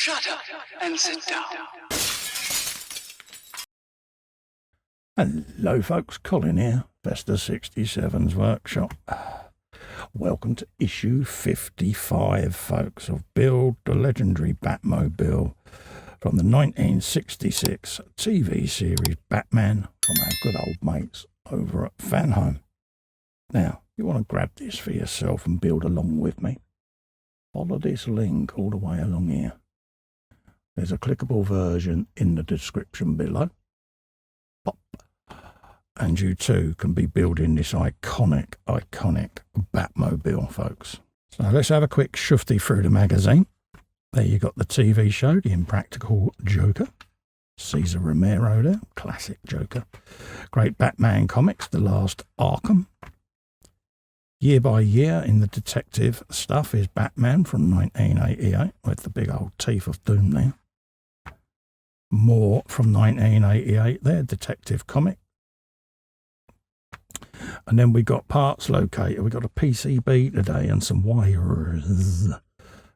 Shut up and sit down. Hello folks, Colin here, Vesta 67's workshop. Welcome to issue 55, folks, of Build the Legendary Batmobile from the 1966 TV series Batman from our good old mates over at Fanhome. Now, you want to grab this for yourself and build along with me. Follow this link all the way along here. There's a clickable version in the description below. Pop. And you too can be building this iconic Batmobile, folks. So let's have a quick shufty through the magazine. There you got the TV show, The Impractical Joker. Cesar Romero there, classic Joker. Great Batman comics, The Last Arkham. Year by year in the detective stuff is Batman from 1988 with the big old teeth of doom there. More from 1988 there, detective comic. And then we got parts locator. We got a PCB today and some wires.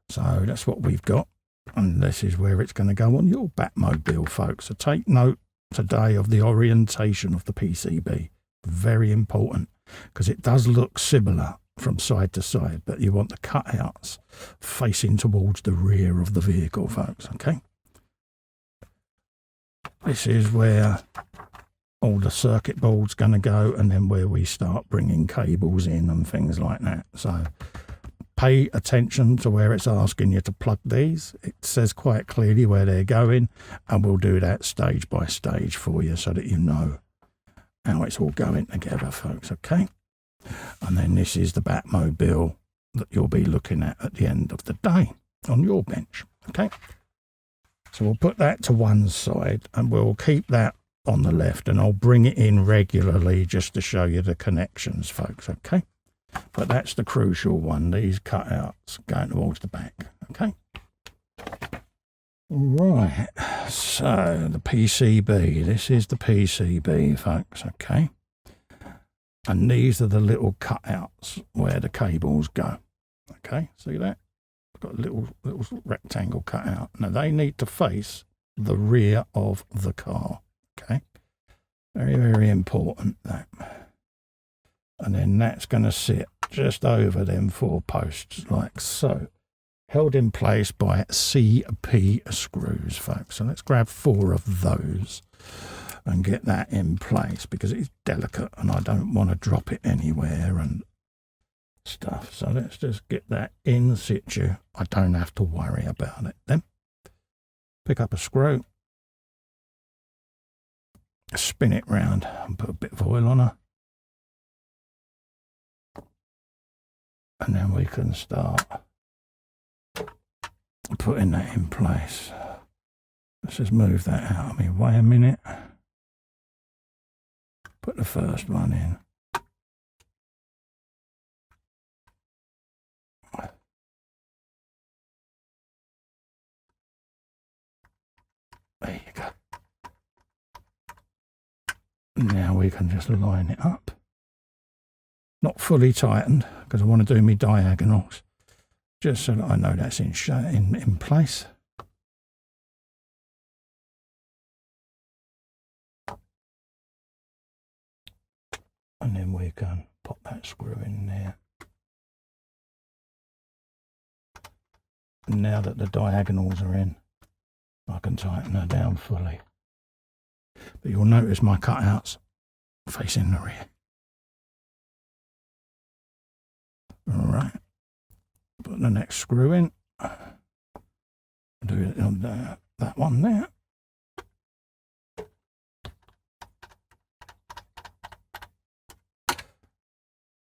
So that's what we've got. And this is where it's going to go on your Batmobile, folks. So take note today of the orientation of the PCB. Very important, because it does look similar from side to side, but you want the cutouts facing towards the rear of the vehicle, folks, okay? This is where all the circuit board's going to go, and then where we start bringing cables in and things like that. So pay attention to where it's asking you to plug these. It says quite clearly where they're going, and we'll do that stage by stage for you so that you know how it's all going together, folks, okay? And then this is the Batmobile that you'll be looking at the end of the day on your bench, okay? So we'll put that to one side and we'll keep that on the left, and I'll bring it in regularly just to show you the connections, folks, okay? But that's the crucial one, these cutouts going towards the back, okay? Right, so the PCB, this is the PCB, folks, okay? And these are the little cutouts where the cables go, okay? See that? Got a little rectangle cutout. Now they need to face the rear of the car, okay? Very, very important, that. And then that's going to sit just over them 4 posts, like so. Held in place by CP screws, folks. So let's grab 4 of those and get that in place, because it's delicate and I don't want to drop it anywhere and stuff. So let's just get that in situ. I don't have to worry about it then. Pick up a screw, spin it round and put a bit of oil on her. And then we can start putting that in place. Let's just move that out of me. Wait a minute. Put the first one in. There you go. Now we can just line it up. Not fully tightened, because I want to do my diagonals, just so that I know that's in place. And then we can pop that screw in there. And now that the diagonals are in, I can tighten her down fully. But you'll notice my cutouts facing the rear. Alright, put the next screw in. Do it on that one there.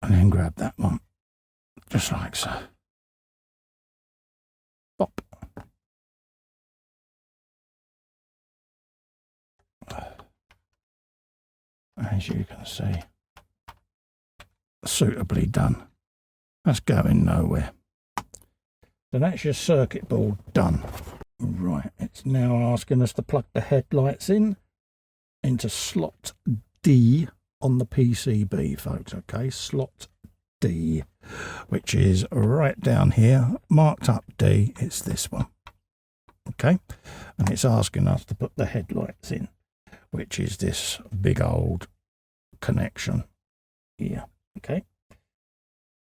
And then grab that one, just like so. Pop. As you can see, suitably done. That's going nowhere. So that's your circuit board done. Right, it's now asking us to plug the headlights into slot D on the PCB, folks, okay? Slot D, which is right down here, marked up D. It's this one. Okay, and it's asking us to put the headlights in, which is this big old connection here. Okay,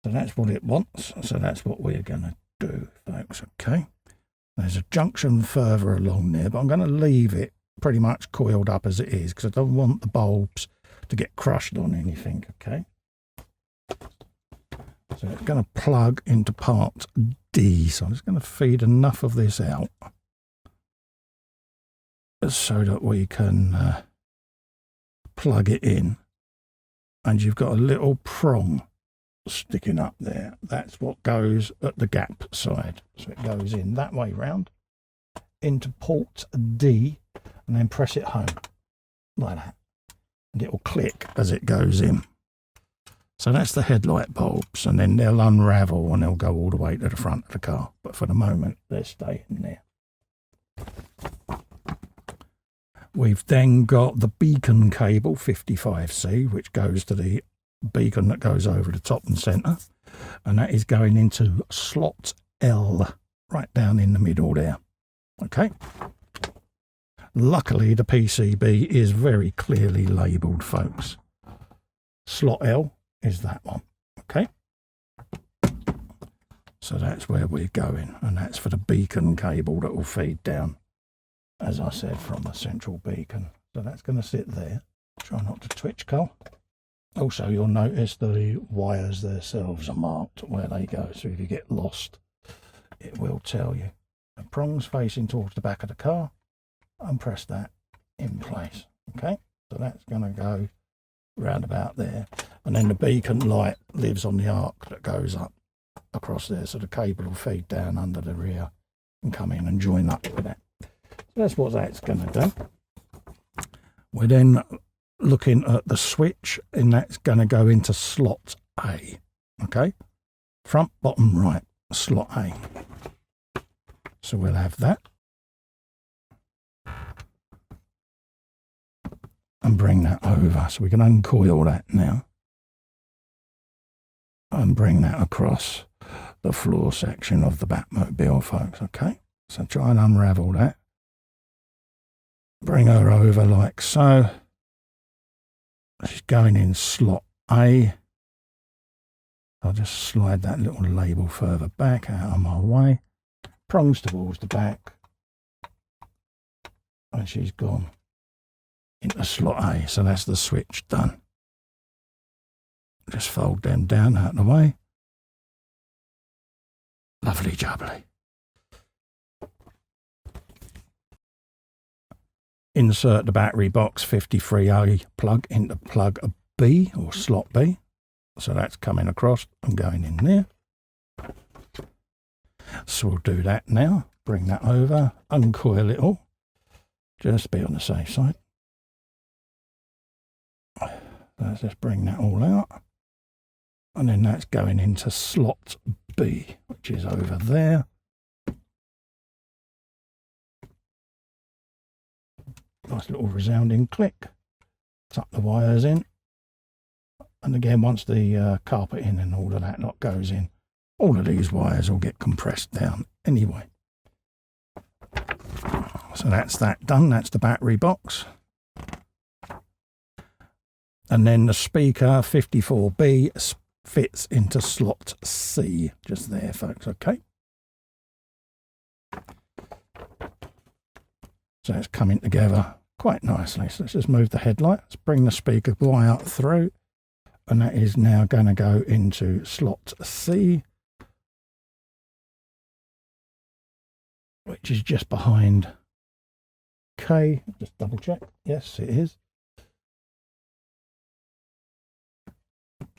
so that's what it wants, so that's what we're going to do, folks. Okay, there's a junction further along there, but I'm going to leave it pretty much coiled up as it is because I don't want the bulbs to get crushed on anything. Okay, so it's going to plug into part D, so I'm just going to feed enough of this out so that we can plug it in, and you've got a little prong sticking up there. That's what goes at the gap side, so it goes in that way round into port D, and then press it home like that, and it will click as it goes in. So that's the headlight bulbs, and then they'll unravel and they'll go all the way to the front of the car, but for the moment they're staying there. We've then got the beacon cable 55C, which goes to the beacon that goes over the top and centre, and that is going into slot L right down in the middle there. Okay, luckily the PCB is very clearly labelled, folks. Slot L is that one. Okay, so that's where we're going, and that's for the beacon cable that will feed down, as I said, from the central beacon. So that's going to sit there. Try not to twitch, Cole. Also, you'll notice the wires themselves are marked where they go, so if you get lost, it will tell you. The prongs facing towards the back of the car, and press that in place. Okay, so that's going to go round about there, and then the beacon light lives on the arc that goes up across there, so the cable will feed down under the rear and come in and join up with that. So that's what that's going to do. We're then looking at the switch, and that's going to go into slot A. Okay, front, bottom, right, slot A. So we'll have that, and bring that over, so we can uncoil that now and bring that across the floor section of the Batmobile, folks. Okay, so try and unravel that, bring her over like so. She's going in slot A. I'll just slide that little label further back out of my way, prongs towards the back, and she's gone into slot A. So that's the switch done. Just fold them down out of the way. Lovely jubbly. Insert the battery box 53A plug into plug B, or slot B. So that's coming across and going in there. So we'll do that now. Bring that over, uncoil it all. Just be on the safe side. Let's just bring that all out. And then that's going into slot B, which is over there. Nice little resounding click. Tuck the wires in. And again, once the carpeting and all of that lot goes in, all of these wires will get compressed down anyway. So that's that done. That's the battery box. And then the speaker 54B fits into slot C, just there, folks. Okay. So it's coming together quite nicely. So let's just move the headlight. Let's bring the speaker wire through, and that is now going to go into slot C, which is just behind K. Just double check. Yes, it is.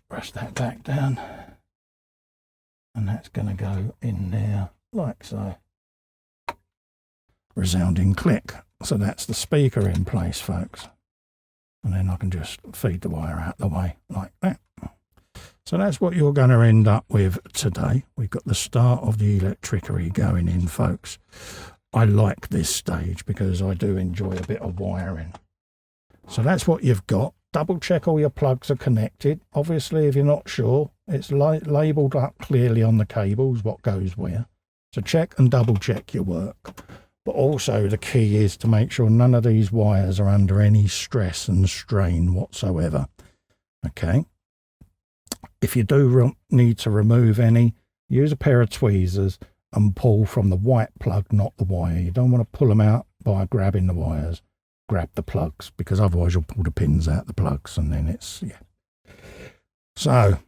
Brush that back down, and that's going to go in there like so. Resounding click. So that's the speaker in place, folks. And then I can just feed the wire out the way like that. So that's what you're going to end up with today. We've got the start of the electricity going in, folks. I like this stage because I do enjoy a bit of wiring. So that's what you've got. Double check all your plugs are connected. Obviously, if you're not sure, it's labelled up clearly on the cables what goes where. So check and double check your work. But also the key is to make sure none of these wires are under any stress and strain whatsoever. Okay. If you do need to remove any, use a pair of tweezers and pull from the white plug, not the wire. You don't want to pull them out by grabbing the wires. Grab the plugs, because otherwise you'll pull the pins out the plugs, and then it's, yeah. So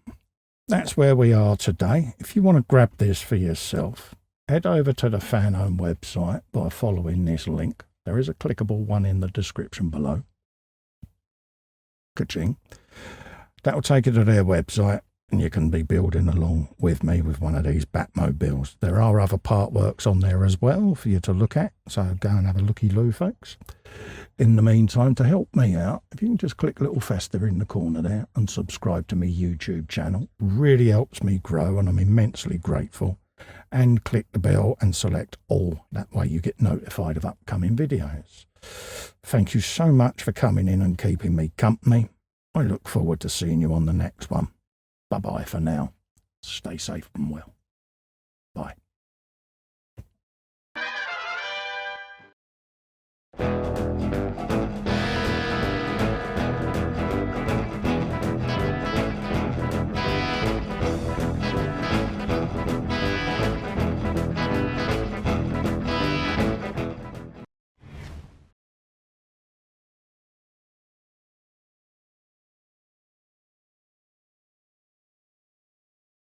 that's where we are today. If you want to grab this for yourself, head over to the Fanhome website by following this link. There is a clickable one in the description below. Ka-ching. That will take you to their website, and you can be building along with me with one of these Batmobiles. There are other Partworks on there as well for you to look at, so go and have a looky-loo, folks. In the meantime, to help me out, if you can just click little fester in the corner there and subscribe to my YouTube channel, really helps me grow, and I'm immensely grateful. And click the bell and select all. That way you get notified of upcoming videos. Thank you so much for coming in and keeping me company. I look forward to seeing you on the next one. Bye-bye for now. Stay safe and well. Bye.